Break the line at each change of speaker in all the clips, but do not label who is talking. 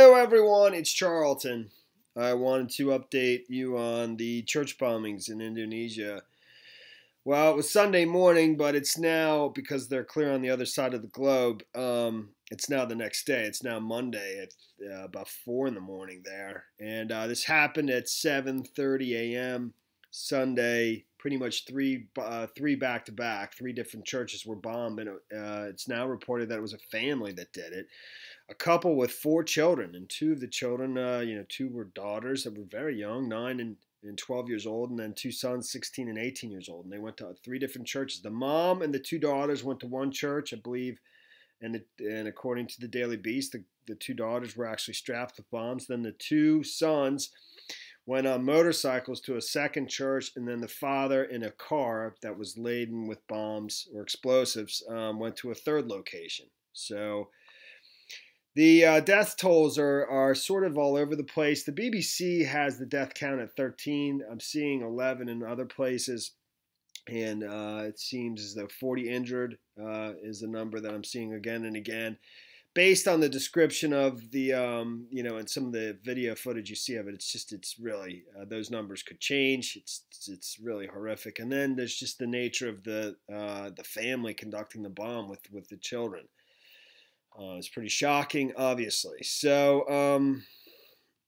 Hello everyone, it's Charlton. I wanted to update you on the church bombings in Indonesia. Well, it was Sunday morning, but it's now, because they're clear on the other side of the globe, it's now the next day. It's now Monday at about 4 in the morning there. And this happened at 7:30 a.m. Sunday, pretty much three back-to-back. Three different churches were bombed, and it's now reported that it was a family that did it. A couple with four children, and two of the children, two were daughters that were very young, 9 and 12 years old, and then two sons, 16 and 18 years old. And they went to three different churches. The mom and the two daughters went to one church, I believe, and according to the Daily Beast, the two daughters were actually strapped with bombs. Then the two sons went on motorcycles to a second church, and then the father in a car that was laden with bombs or explosives went to a third location. So the death tolls are sort of all over the place. The BBC has the death count at 13. I'm seeing 11 in other places. And it seems as though 40 injured is the number that I'm seeing again and again. Based on the description of the, and some of the video footage you see of it, it's really, those numbers could change. It's really horrific. And then there's just the nature of the family conducting the bomb with the children. It's pretty shocking, obviously. So,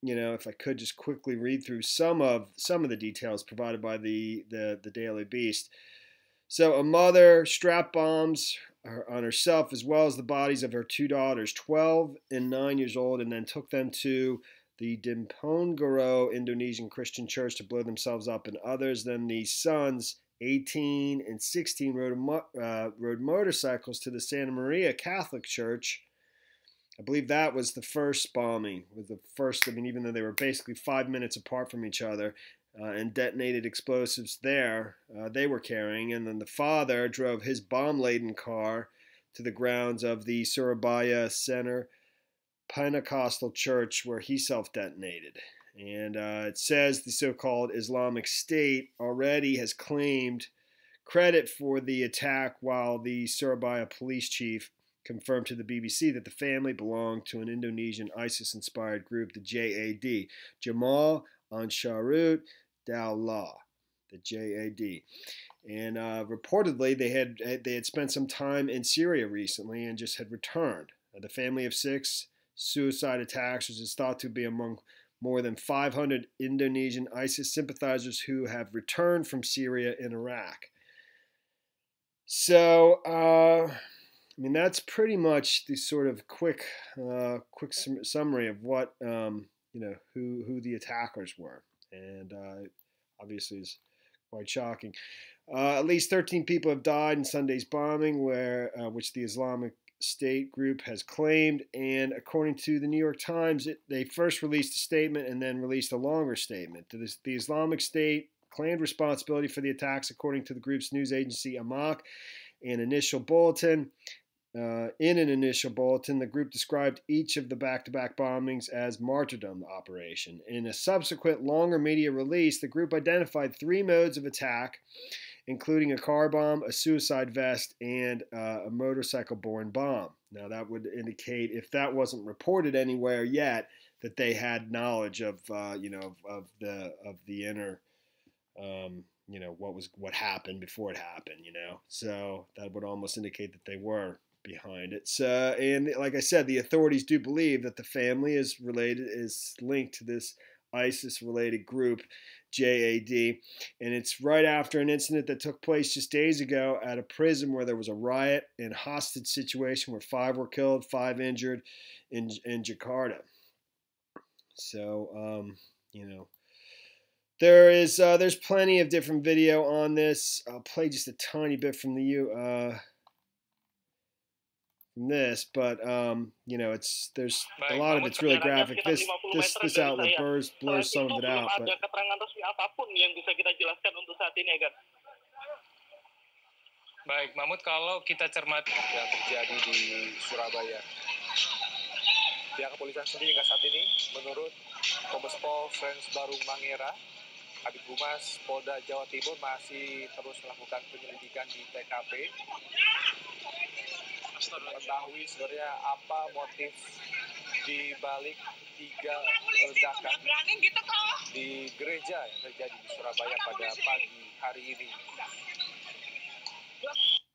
if I could just quickly read through some of the details provided by the Daily Beast. So, a mother strapped bombs on herself as well as the bodies of her two daughters, 12 and 9 years old, and then took them to the Diponegoro Indonesian Christian Church to blow themselves up, and others. Then the sons, 18 and 16, rode motorcycles to the Santa Maria Catholic Church. I believe that was the first bombing. Was the first. I mean, even though they were basically 5 minutes apart from each other, and detonated explosives there, they were carrying. And then the father drove his bomb-laden car to the grounds of the Surabaya Center Pentecostal Church, where he self-detonated. And it says the so-called Islamic State already has claimed credit for the attack, while the Surabaya police chief confirmed to the BBC that the family belonged to an Indonesian ISIS-inspired group, the JAD, Jamal Ansharut Daulah, the JAD. And reportedly, they had spent some time in Syria recently and just had returned. The family of six suicide attackers is thought to be among more than 500 Indonesian ISIS sympathizers who have returned from Syria and Iraq. So, that's pretty much the sort of quick summary of what who the attackers were, and obviously is quite shocking. At least 13 people have died in Sunday's bombing, which the Islamic State group has claimed. And according to the New York Times, they first released a statement and then released a longer statement. The Islamic State claimed responsibility for the attacks, according to the group's news agency Amaq. In an initial bulletin, the group described each of the back-to-back bombings as martyrdom operation. In a subsequent longer media release, the group identified three modes of attack, including a car bomb, a suicide vest, and a motorcycle-borne bomb. Now, that would indicate, if that wasn't reported anywhere yet, that they had knowledge of the inner. What happened before it happened, So that would almost indicate that they were behind it. So, and like I said, the authorities do believe that the family is linked to this ISIS-related group, JAD, and it's right after an incident that took place just days ago at a prison where there was a riot and hostage situation where 5 were killed, 5 injured in Jakarta. So, there's plenty of different video on this. I'll play just a tiny bit from this, but there's a lot of it's really graphic. This outlet blurs some of it out, but
Baik, Mahmud, kalau kita cermati yang terjadi di Surabaya, pihak kepolisian sendiri hingga saat ini, menurut Kombes Pol Frans Barung Mangera, Kabid Humas Polda Jawa Timur masih terus melakukan penyelidikan di TKP, mengetahui sebenarnya apa motif di balik 3 ledakan di gereja yang terjadi di Surabaya pada pagi hari ini.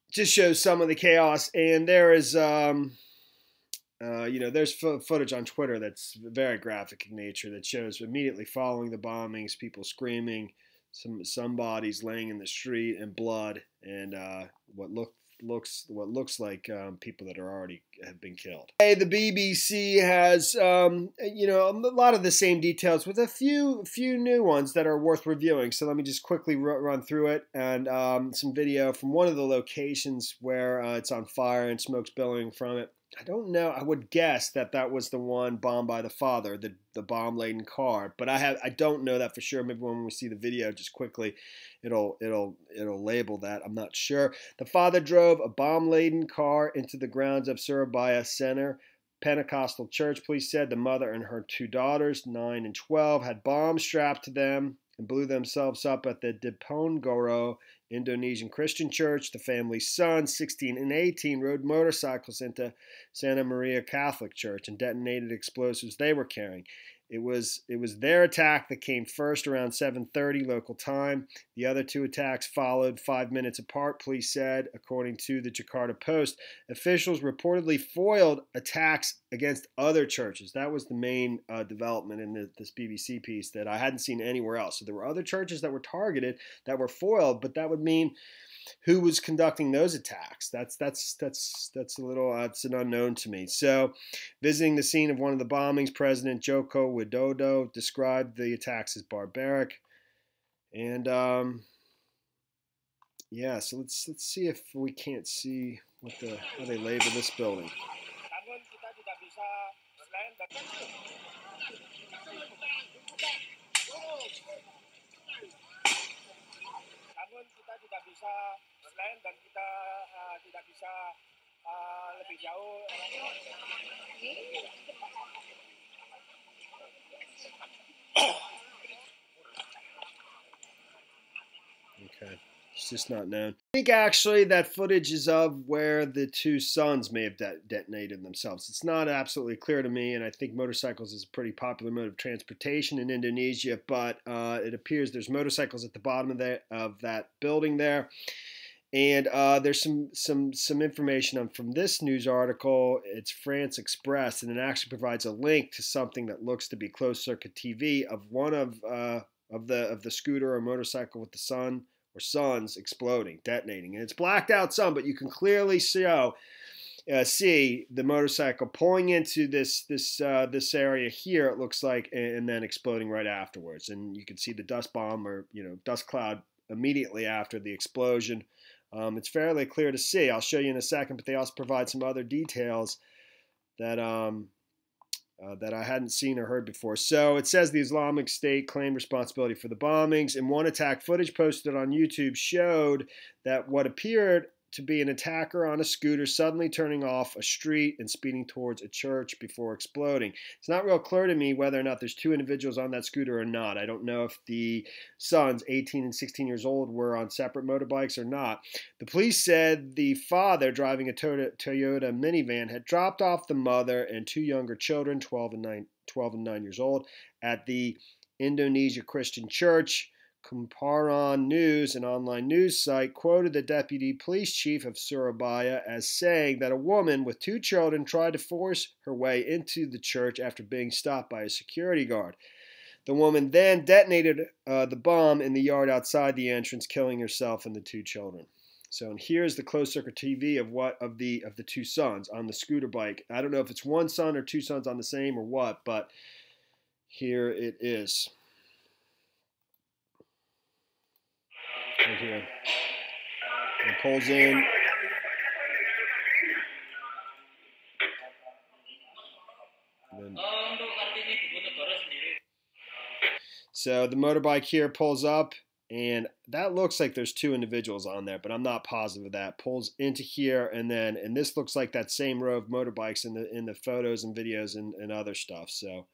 Just shows some of the chaos, and there is, there's footage on Twitter that's very graphic in nature that shows immediately following the bombings, people screaming, some bodies laying in the street and blood, and what looks like people that are already have been killed. Hey, the BBC has a lot of the same details with a few new ones that are worth reviewing. So let me just quickly run through it, and some video from one of the locations where it's on fire and smoke's billowing from it. I don't know. I would guess that was the one bombed by the father, the bomb-laden car. But I don't know that for sure. Maybe when we see the video, just quickly, it'll label that. I'm not sure. The father drove a bomb-laden car into the grounds of Surabaya Center Pentecostal Church. Police said the mother and her 2 daughters, 9 and 12, had bombs strapped to them and blew themselves up at the Diponegoro Indonesian Christian Church. The family's sons, 16 and 18, rode motorcycles into Santa Maria Catholic Church and detonated explosives they were carrying. It was their attack that came first around 7:30 local time. The other 2 attacks followed 5 minutes apart, police said, according to the Jakarta Post. Officials reportedly foiled attacks against other churches. That was the main development in this BBC piece that I hadn't seen anywhere else. So there were other churches that were targeted that were foiled, but that would mean who was conducting those attacks? That's a little it's an unknown to me. So, visiting the scene of one of the bombings, President Joko Widodo described the attacks as barbaric. And so let's see if we can't see how they label this building.
Namun kita tidak bisa selain dan kita tidak bisa lebih jauh.
Okay, it's just not known. I think actually that footage is of where the 2 sons may have detonated themselves. It's not absolutely clear to me, and I think motorcycles is a pretty popular mode of transportation in Indonesia, but it appears there's motorcycles at the bottom of that building there. And there's some information from this news article. It's France Express, and it actually provides a link to something that looks to be closed circuit TV of one of the scooter or motorcycle with the sons exploding, detonating, and it's blacked out some, but you can clearly see the motorcycle pulling into this area here. It looks like, and then exploding right afterwards, and you can see the dust bomb or dust cloud immediately after the explosion. It's fairly clear to see. I'll show you in a second, but they also provide some other details that I hadn't seen or heard before. So it says the Islamic State claimed responsibility for the bombings, and one attack footage posted on YouTube showed that what appeared to be an attacker on a scooter suddenly turning off a street and speeding towards a church before exploding. It's not real clear to me whether or not there's 2 individuals on that scooter or not. I don't know if the sons, 18 and 16 years old, were on separate motorbikes or not. The police said the father, driving a Toyota minivan, had dropped off the mother and 2 younger children, 12 and 9 years old, at the Indonesia Christian Church. Kumparan News, an online news site, quoted the deputy police chief of Surabaya as saying that a woman with 2 children tried to force her way into the church after being stopped by a security guard. The woman then detonated the bomb in the yard outside the entrance, killing herself and the 2 children. So, and here's the closed-circuit TV of the 2 sons on the scooter bike. I don't know if it's 1 son or 2 sons on the same or what, but here it is. Right here. It pulls in. So the motorbike here pulls up, and that looks like there's 2 individuals on there, but I'm not positive of that. Pulls into here, and this looks like that same row of motorbikes in the photos and videos and other stuff. So.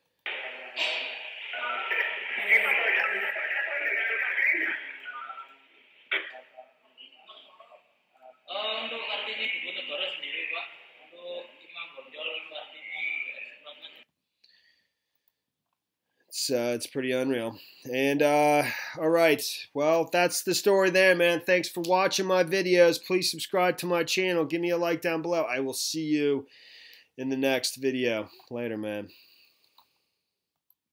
It's pretty unreal. And all right, well, that's the story there, man. Thanks for watching my videos. Please subscribe to my channel. Give me a like down below. I will see you in the next video. Later, man.